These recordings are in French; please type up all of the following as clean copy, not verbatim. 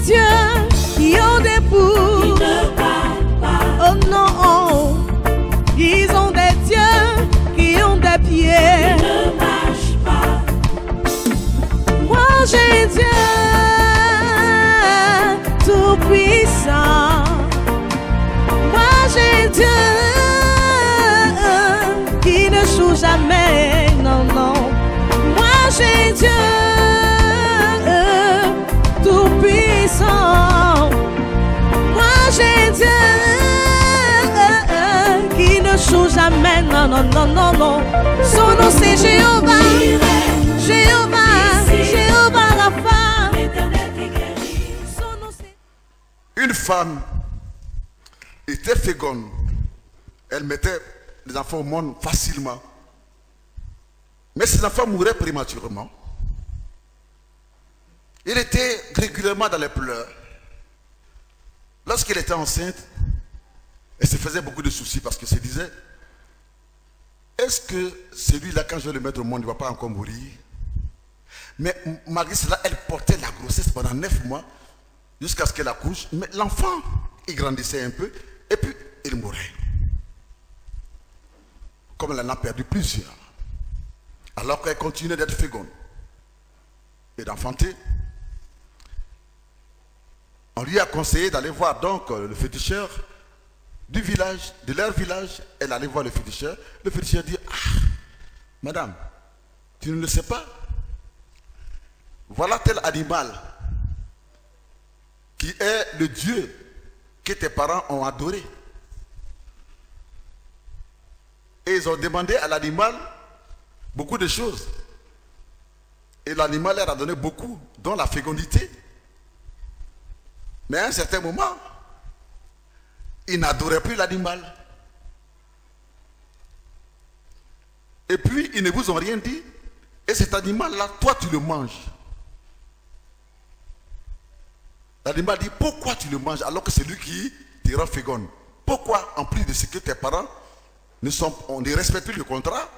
dieux qui ont des bouts. Oh non, ils ont des dieux qui ont des pieds. Moi j'ai un Dieu tout puissant. Moi j'ai un Dieu qui ne joue jamais. Non, non. Moi j'ai un Dieu tout puissant. Moi j'ai un Dieu qui ne joue jamais. Non, non, non, non, non. Son nom c'est Jéhovah. Jéhovah, Jéhovah Rapha. Son nom c'est... Une femme était féconde. Elle mettait les enfants au monde facilement. Mais ces enfants mouraient prématurément. Il était régulièrement dans les pleurs. Lorsqu'elle était enceinte, elle se faisait beaucoup de soucis parce qu'elle se disait, est-ce que celui-là, quand je vais le mettre au monde, il ne va pas encore mourir? Mais malgré cela, elle portait la grossesse pendant 9 mois jusqu'à ce qu'elle accouche. Mais l'enfant, il grandissait un peu et puis il mourait. Comme elle en a perdu plusieurs. Alors qu'elle continuait d'être féconde et d'enfanter. On lui a conseillé d'aller voir donc le féticheur du village, de leur village. Elle allait voir le féticheur. Le féticheur dit, ah, madame, tu ne le sais pas? Voilà tel animal qui est le Dieu que tes parents ont adoré. Et ils ont demandé à l'animal beaucoup de choses. Et l'animal leur a donné beaucoup, dont la fécondité. Mais à un certain moment, ils n'adoraient plus l'animal. Et puis, ils ne vous ont rien dit. Et cet animal-là, toi, tu le manges. L'animal dit, pourquoi tu le manges alors que c'est lui qui te rend féconde? Pourquoi, en plus de ce que tes parents ne respectent plus le contrat,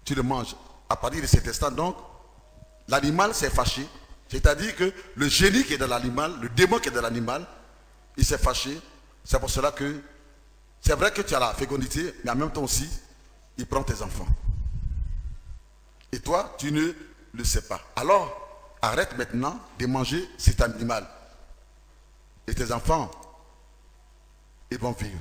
tu le manges? À partir de cet instant, donc, l'animal s'est fâché. C'est-à-dire que le génie qui est dans l'animal, le démon qui est dans l'animal, il s'est fâché. C'est pour cela que, c'est vrai que tu as la fécondité, mais en même temps aussi, il prend tes enfants. Et toi, tu ne le sais pas. Alors, arrête maintenant de manger cet animal. Et tes enfants, ils vont vivre.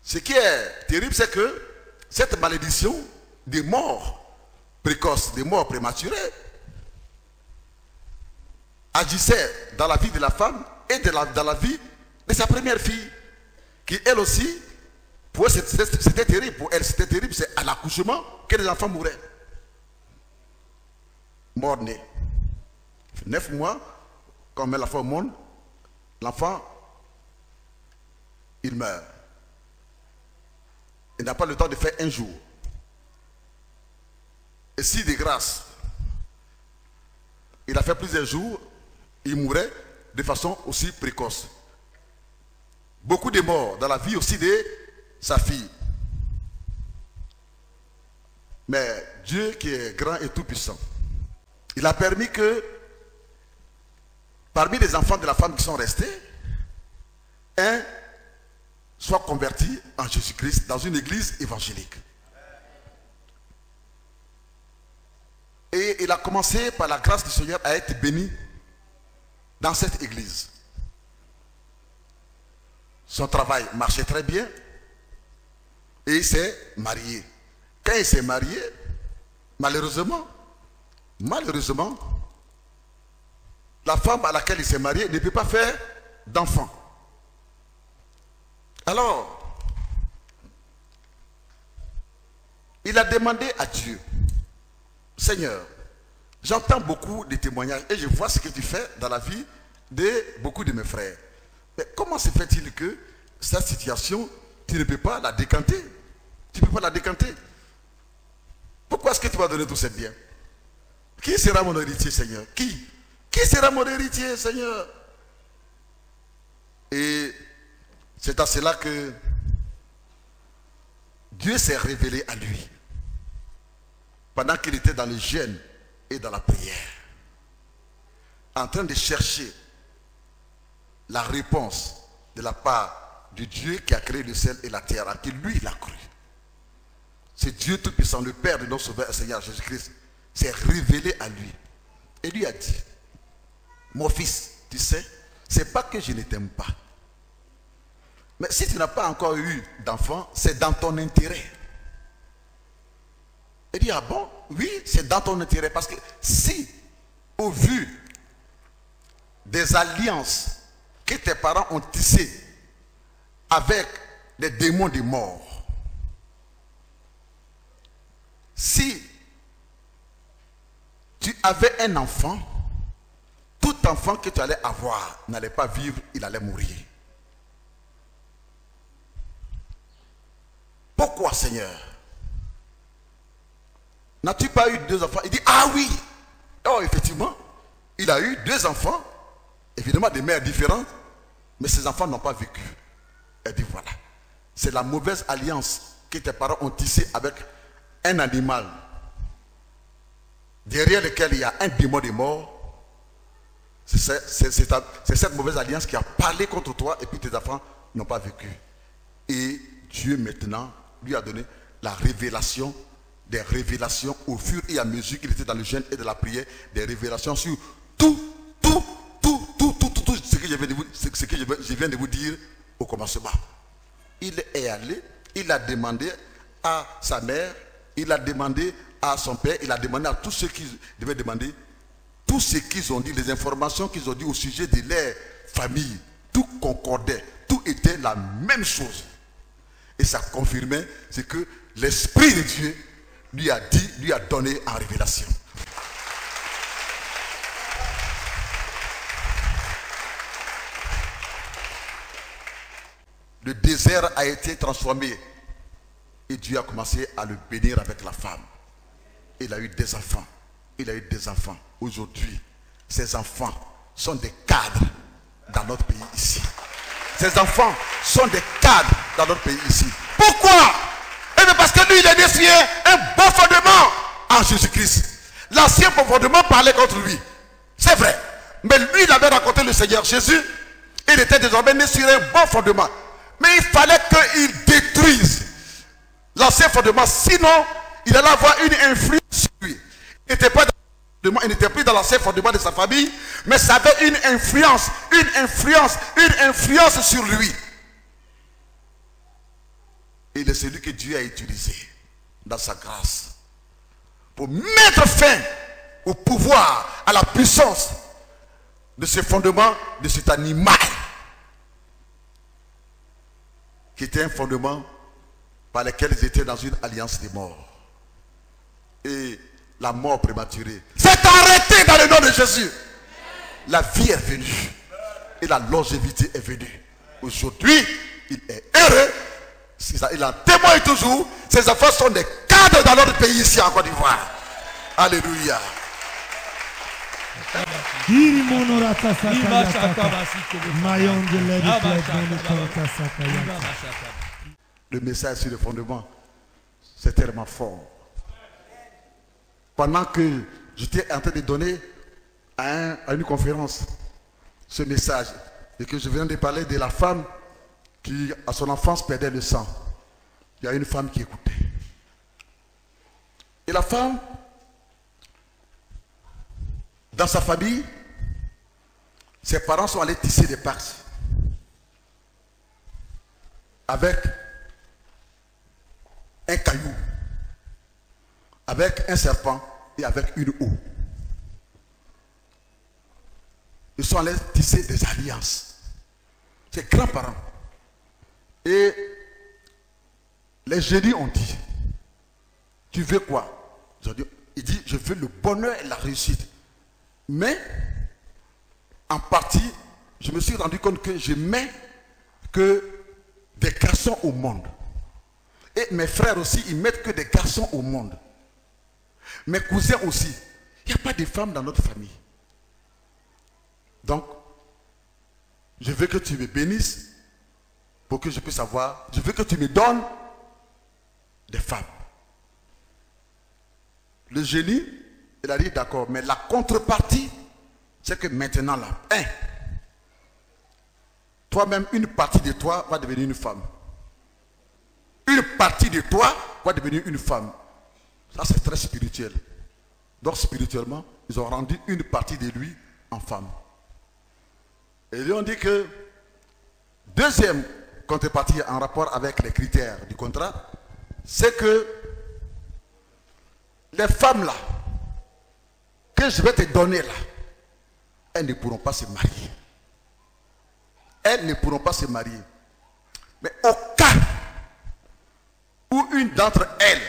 Ce qui est terrible, c'est que cette malédiction des morts précoces, des morts prématurées, agissait dans la vie de la femme et dans la vie de sa première fille, qui elle aussi, pour elle c'était terrible, pour elle c'était terrible, c'est à l'accouchement que les enfants mouraient. Mort-né. 9 mois, quand on met l'enfant au monde, l'enfant, il meurt. Il n'a pas le temps de faire un jour. Et si de grâce, il a fait plusieurs jours, il mourait de façon aussi précoce. Beaucoup de morts dans la vie aussi de sa fille. Mais Dieu qui est grand et tout puissant, il a permis que parmi les enfants de la femme qui sont restés, un soit converti en Jésus-Christ dans une église évangélique. Et il a commencé par la grâce du Seigneur à être béni dans cette église. Son travail marchait très bien et il s'est marié. Quand il s'est marié, malheureusement, la femme à laquelle il s'est marié ne peut pas faire d'enfant. Alors, il a demandé à Dieu, Seigneur, j'entends beaucoup de témoignages et je vois ce que tu fais dans la vie de beaucoup de mes frères. Mais comment se fait-il que cette situation, tu ne peux pas la décanter? Tu ne peux pas la décanter. Pourquoi est-ce que tu vas donner tous ces biens? Qui sera mon héritier, Seigneur? Qui sera mon héritier, Seigneur? Et c'est à cela que Dieu s'est révélé à lui pendant qu'il était dans le jeûne et dans la prière. en train de chercher la réponse de la part de Dieu qui a créé le ciel et la terre, à qui lui il a cru. C'est Dieu Tout-Puissant, le Père de notre Sauveur et Seigneur Jésus-Christ, s'est révélé à lui. Et lui a dit, mon fils, tu sais, c'est pas que je ne t'aime pas. Mais si tu n'as pas encore eu d'enfant, c'est dans ton intérêt. Il dit, ah bon? Oui, c'est dans ton intérêt. Parce que si, au vu des alliances que tes parents ont tissées avec les démons des morts, si tu avais un enfant, tout enfant que tu allais avoir n'allait pas vivre, il allait mourir. Pourquoi, Seigneur? N'as-tu pas eu 2 enfants? Il dit, ah oui. Oh, effectivement, il a eu 2 enfants, évidemment des mères différentes, mais ces enfants n'ont pas vécu. Elle dit, voilà, c'est la mauvaise alliance que tes parents ont tissée avec un animal derrière lequel il y a un démon des morts. C'est cette mauvaise alliance qui a parlé contre toi et puis tes enfants n'ont pas vécu. Et Dieu maintenant lui a donné la révélation, des révélations au fur et à mesure qu'il était dans le jeûne et de la prière, des révélations sur tout ce que je viens de vous dire au commencement. Il est allé, il a demandé à sa mère, il a demandé à son père, il a demandé à tous ceux qui devaient demander, tout ce qu'ils ont dit, les informations qu'ils ont dit au sujet de leur famille, tout concordait, tout était la même chose. Et ça confirmait ce que l'Esprit de Dieu lui a dit, lui a donné en révélation. Le désert a été transformé et Dieu a commencé à le bénir avec la femme. Il a eu des enfants. Il a eu des enfants. Aujourd'hui, ces enfants sont des cadres dans notre pays ici. Ces enfants sont des cadres dans notre pays ici. Pourquoi? Eh bien parce que lui, il est né sur un bon fondement en Jésus-Christ. L'ancien bon fondement parlait contre lui. C'est vrai. Mais lui, il avait rencontré le Seigneur Jésus. Il était désormais né sur un bon fondement. Mais il fallait qu'il détruise l'ancien fondement. Sinon, il allait avoir une influence sur lui. Il n'était plus dans l'ancien fondement de sa famille, mais ça avait une influence sur lui. Et il est celui que Dieu a utilisé dans sa grâce pour mettre fin au pouvoir, à la puissance de ce fondement, de cet animal qui était un fondement par lequel ils étaient dans une alliance des morts. Et la mort prématurée s'est arrêtée dans le nom de Jésus. La vie est venue et la longévité est venue. Aujourd'hui, il est heureux. Il en témoigne toujours. Ses enfants sont des cadres dans notre pays ici en Côte d'Ivoire. Alléluia. Le message sur le fondement, c'est tellement fort. Pendant que j'étais en train de donner à une conférence ce message, et que je viens de parler de la femme qui, à son enfance, perdait le sang. Il y a une femme qui écoutait. Et la femme, dans sa famille, ses parents sont allés tisser des pactes avec un caillou, avec un serpent et avec une eau. Ils sont allés tisser des alliances. Ses grands-parents. Et les génies ont dit, tu veux quoi? Il dit, je veux le bonheur et la réussite. Mais, en partie, je me suis rendu compte que je mets que des garçons au monde. Et mes frères aussi, ils mettent que des garçons au monde. Mes cousins aussi. Il n'y a pas de femmes dans notre famille. Donc, je veux que tu me bénisses pour que je puisse avoir. Je veux que tu me donnes des femmes. Le génie, il a dit d'accord, mais la contrepartie, c'est que maintenant là, toi-même, une partie de toi va devenir une femme. Une partie de toi va devenir une femme. Ça, c'est très spirituel. Donc, spirituellement, ils ont rendu une partie de lui en femme. Et ils ont dit que, deuxième contrepartie en rapport avec les critères du contrat, c'est que les femmes là, que je vais te donner là, elles ne pourront pas se marier. Elles ne pourront pas se marier. Mais au cas où une d'entre elles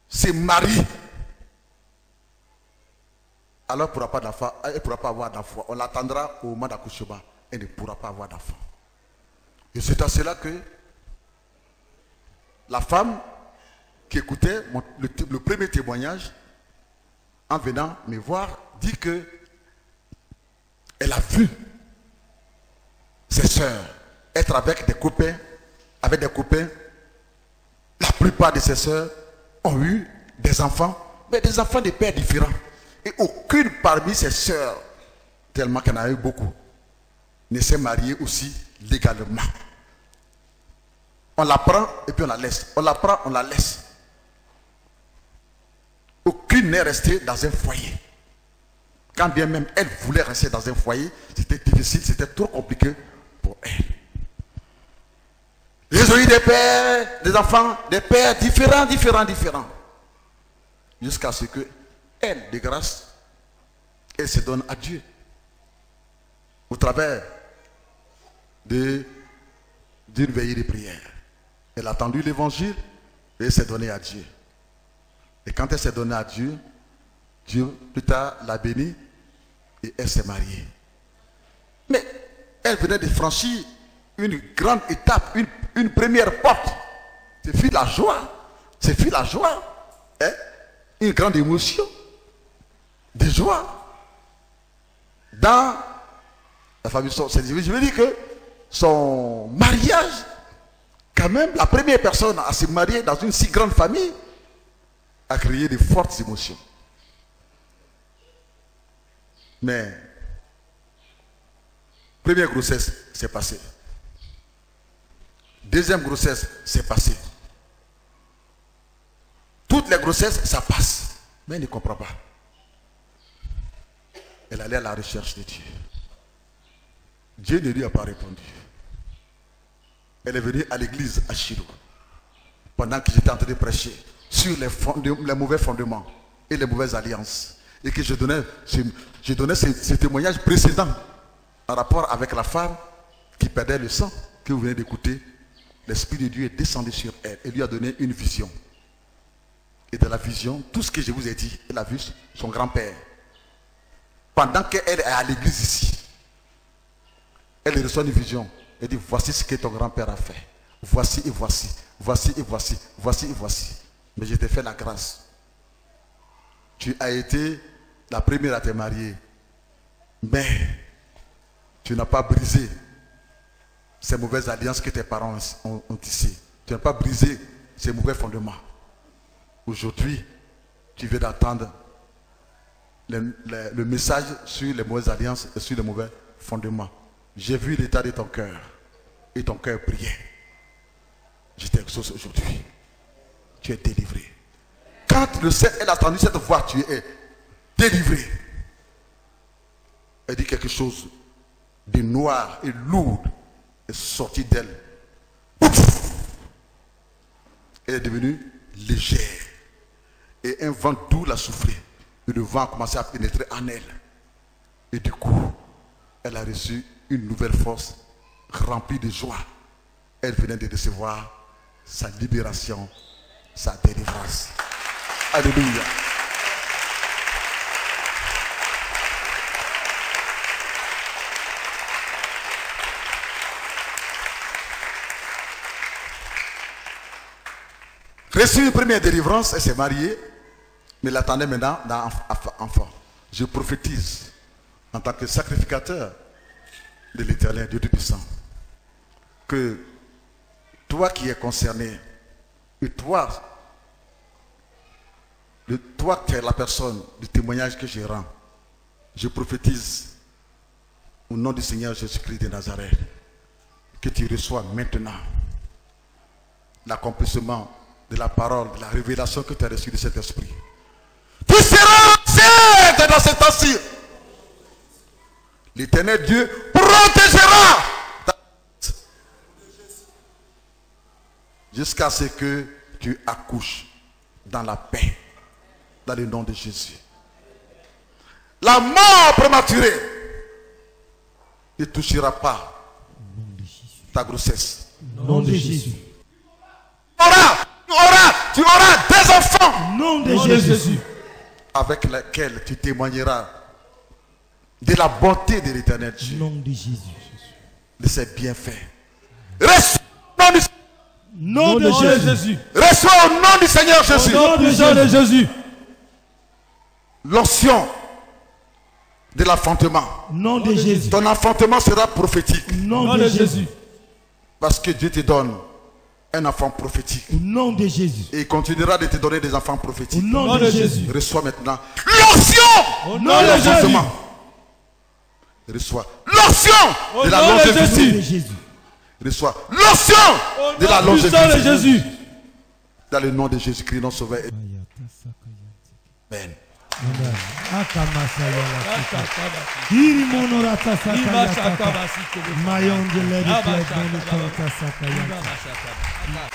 se marie, alors elle ne pourra pas avoir d'enfant. On l'attendra au moment d'accouchement. Elle ne pourra pas avoir d'enfant. Et c'est à cela que la femme qui écoutait le premier témoignage, en venant me voir, dit que elle a vu ses sœurs être avec des copains. La plupart de ses sœurs ont eu des enfants, mais des enfants de pères différents. Et aucune parmi ses sœurs, tellement qu'elle en a eu beaucoup, ne s'est mariée aussi légalement. On la prend et puis on la laisse. On la prend, on la laisse. Aucune n'est restée dans un foyer. Quand bien même elle voulait rester dans un foyer, c'était difficile, c'était trop compliqué pour elle. Ils ont eu des pères, des enfants, des pères différents. Jusqu'à ce que elle, de grâce, elle se donne à Dieu. Au travers d'une veillée de prière. Elle a entendu l'évangile et elle s'est donnée à Dieu. Et quand elle s'est donnée à Dieu, Dieu plus tard l'a bénie et elle s'est mariée. Mais elle venait de franchir une grande étape, une première porte. Ce fut la joie. Ce fut la joie. Hein? Une grande émotion. De joie. Dans la famille, je veux dire que son mariage, quand même, la première personne à se marier dans une si grande famille, a créé de fortes émotions. Mais, première grossesse, c'est passé. Deuxième grossesse, c'est passé. Toutes les grossesses, ça passe. Mais elle ne comprend pas. Elle allait à la recherche de Dieu. Dieu ne lui a pas répondu. Elle est venue à l'église à Shiloh. Pendant que j'étais en train de prêcher sur les mauvais fondements et les mauvaises alliances. Et que je donnais ce témoignage précédent en rapport avec la femme qui perdait le sang que vous venez d'écouter. L'Esprit de Dieu est descendu sur elle et lui a donné une vision. Et dans la vision, tout ce que je vous ai dit, elle a vu son grand-père. Pendant qu'elle est à l'église ici, elle reçoit une vision. Elle dit, voici ce que ton grand-père a fait. Voici et voici. Voici et voici. Voici et voici. Mais je t'ai fait la grâce. Tu as été la première à te marier. Mais tu n'as pas brisé ces mauvaises alliances que tes parents ont tissées. Tu n'as pas brisé ces mauvais fondements. Aujourd'hui, tu viens d'attendre le message sur les mauvaises alliances et sur les mauvais fondements. J'ai vu l'état de ton cœur. Et ton cœur priait. Je t'exauce aujourd'hui. Tu es délivré. Quand elle a entendu cette voix, tu es délivré. Elle dit quelque chose de noir et lourd est sorti d'elle. Elle est devenue légère. Et un vent doux l'a soufflé. Et le vent a commencé à pénétrer en elle. Et du coup, elle a reçu une nouvelle force remplie de joie. Elle venait de recevoir sa libération, sa délivrance. Alléluia. Reçu une première délivrance, elle s'est mariée, mais elle attendait maintenant d'un enfant. Je prophétise en tant que sacrificateur de l'Éternel, Dieu Tout-Puissant, que toi qui es concerné, et toi qui es la personne du témoignage que je rends, Je prophétise au nom du Seigneur Jésus-Christ de Nazareth que tu reçois maintenant l'accomplissement de la parole, de la révélation que tu as reçue de cet esprit. Tu seras enceinte dans ce temps-ci. L'Éternel Dieu protégera ta tête jusqu'à ce que tu accouches dans la paix, dans le nom de Jésus. La mort prématurée ne touchera pas ta grossesse. Nom de Jésus. Tu auras des enfants. Nom de Jésus. Avec lesquels tu témoigneras de la bonté de l'Éternel Dieu. Nom de Jésus. De ses bienfaits. Reçois au nom du Nom de Jésus. Reçois au nom du Seigneur Jésus. Nom de Jésus. L'onction de l'enfantement. Nom de Jésus. Ton enfantement sera prophétique. Nom de Jésus. Parce que Dieu te donne un enfant prophétique. Au nom de Jésus. Et il continuera de te donner des enfants prophétiques. Au nom de Jésus. Reçois maintenant l'onction Au nom de Jésus. Reçois l'onction de la longévité. Reçois l'onction de la longévité. Dans le nom de Jésus-Christ, notre Sauveur. Amen.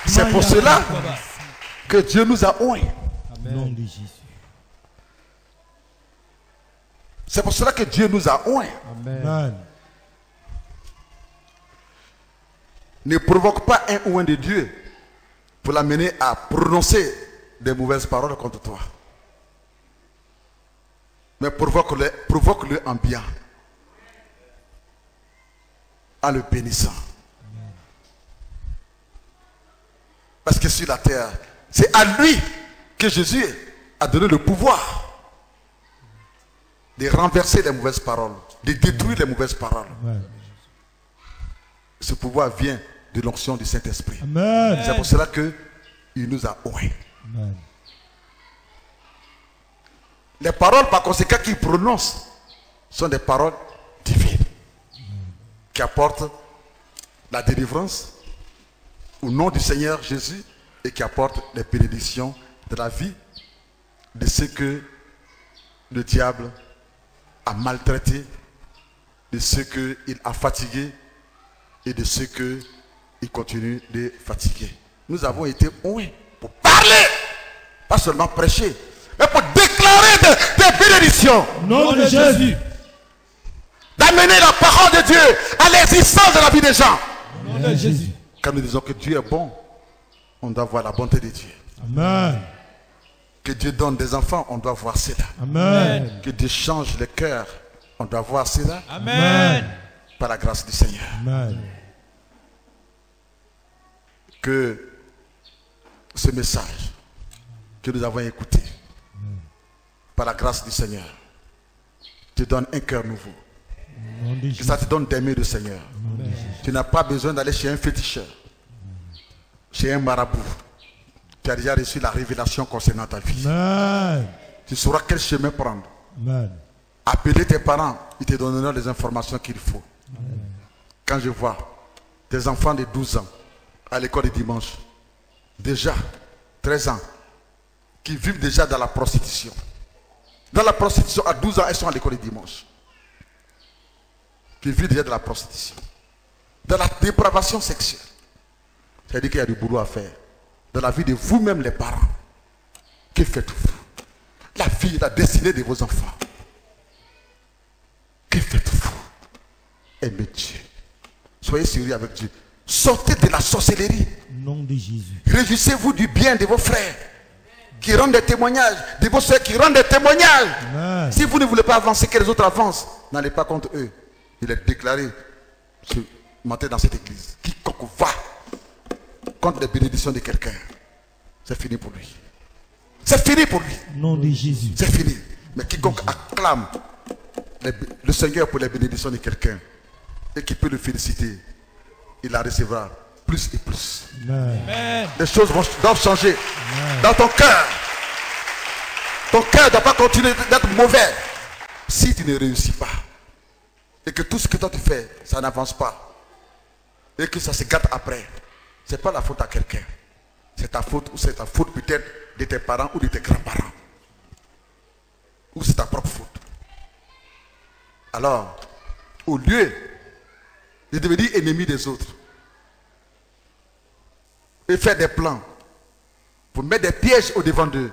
C'est pour cela que Dieu nous a oints. C'est pour cela que Dieu nous a oints. Ne provoque pas un oint de Dieu pour l'amener à prononcer des mauvaises paroles contre toi. Mais provoque-le en bien, en le bénissant. Parce que sur la terre, c'est à lui que Jésus a donné le pouvoir de renverser les mauvaises paroles, de détruire les mauvaises paroles. Ce pouvoir vient de l'onction du Saint-Esprit. C'est pour cela qu'il nous a oints. Les paroles par conséquent qu'il prononce sont des paroles divines qui apportent la délivrance au nom du Seigneur Jésus et qui apportent les bénédictions de la vie de ceux que le diable a maltraité, de ceux qu'il a fatigués et de ceux qu'il continue de fatiguer. Nous avons été oints pour parler, pas seulement prêcher, mais pour déclarer des bénédictions. Nom de Jésus. D'amener la parole de Dieu à l'existence de la vie des gens. Nom de Jésus. Quand nous disons que Dieu est bon, on doit voir la bonté de Dieu. Amen. Que Dieu donne des enfants, on doit voir cela. Amen. Que Dieu change les cœurs, on doit voir cela. Amen. Par la grâce du Seigneur. Amen. Que ce message que nous avons écouté, par la grâce du Seigneur, te donne un cœur nouveau. Que ça te donne d'aimer le Seigneur. Tu n'as pas besoin d'aller chez un féticheur, chez un marabout. Tu as déjà reçu la révélation concernant ta vie. Amen. Tu sauras quel chemin prendre. Amen. Appeler tes parents, ils te donneront les informations qu'il faut. Amen. Quand je vois des enfants de 12 ans à l'école du dimanche, déjà 13 ans, qui vivent déjà dans la prostitution. Dans la prostitution, à 12 ans, elles sont à l'école du dimanche. Qui vivent déjà dans la prostitution. Dans la dépravation sexuelle. C'est-à-dire qu'il y a du boulot à faire. Dans la vie de vous-même, les parents. Que faites-vous? La vie, la destinée de vos enfants. Que faites-vous? Aimez Dieu. Soyez sérieux avec Dieu. Sortez de la sorcellerie. Nom de Jésus. Réjouissez-vous du bien de vos frères qui rendent des témoignages, de vos soeurs qui rendent des témoignages. Amen. Si vous ne voulez pas avancer, que les autres avancent, n'allez pas contre eux. Il est déclaré ce matin dans cette église. Quiconque va contre les bénédictions de quelqu'un, c'est fini pour lui. C'est fini pour lui. Nom de Jésus. C'est fini. Mais quiconque acclame le Seigneur pour les bénédictions de quelqu'un et qui peut le féliciter, il la recevra plus et plus. Amen. Les choses doivent changer. Amen. Dans ton cœur. Ton cœur ne doit pas continuer d'être mauvais. si tu ne réussis pas, et que tout ce que toi tu fais, ça n'avance pas, et que ça se gâte après, ce n'est pas la faute à quelqu'un. C'est ta faute, ou c'est ta faute peut-être de tes parents ou de tes grands-parents. Ou c'est ta propre faute. Alors, au lieu de devenir ennemi des autres, et faire des plans, pour mettre des pièges au devant d'eux,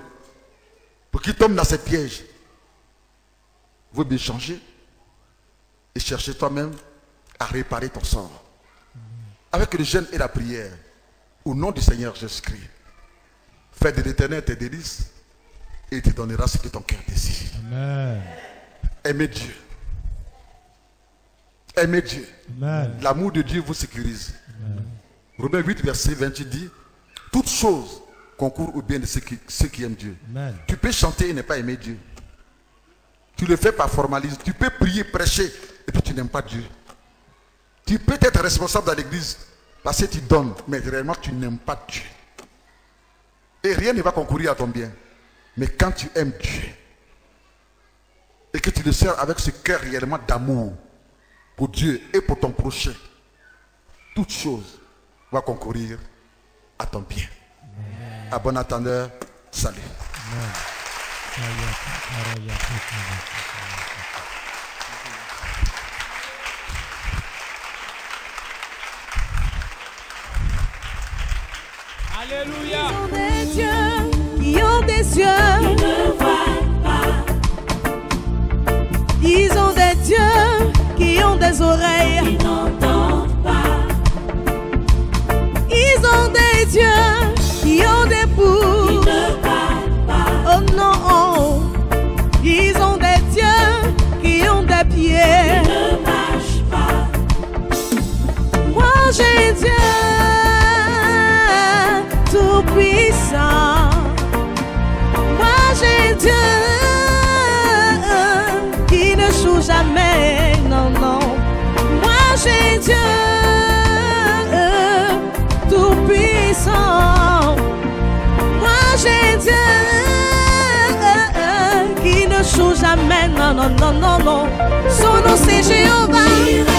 pour qu'ils tombent dans ces pièges, vaut mieux changer et chercher toi-même à réparer ton sort. Avec le jeûne et la prière, au nom du Seigneur Jésus-Christ, fais de l'Éternel tes délices et il te donnera ce que ton cœur désire. Amen. Aimez Dieu. Aimez Dieu. L'amour de Dieu vous sécurise. Romains 8, verset 28 dit, toutes choses concourent au bien de ceux qui aiment Dieu. Amen. Tu peux chanter et ne pas aimer Dieu. Tu le fais par formalisme. Tu peux prier, prêcher et puis tu n'aimes pas Dieu. Tu peux être responsable dans l'église parce que tu donnes, mais réellement tu n'aimes pas Dieu. Et rien ne va concourir à ton bien. Mais quand tu aimes Dieu et que tu le sers avec ce cœur réellement d'amour pour Dieu et pour ton prochain, toute chose va concourir à ton bien. Amen. À bon attendeur, salut. Amen. Alléluia. Ils ont des dieux qui ont des yeux qui ne voient pas. Ils ont des dieux qui ont des oreilles qui n'entendent pas. Ils ont des dieux qui ont des bouches qui ne parlent pas. Oh non. Ils ont des dieux qui ont des pieds qui ne marchent pas. Moi j'ai Dieu tout-puissant. Moi j'ai Dieu qui ne joue jamais, non, non. Moi j'ai Dieu tout-puissant. Moi j'ai Dieu qui ne joue jamais, non, non, non, non, non. Son nom c'est Jéhovah.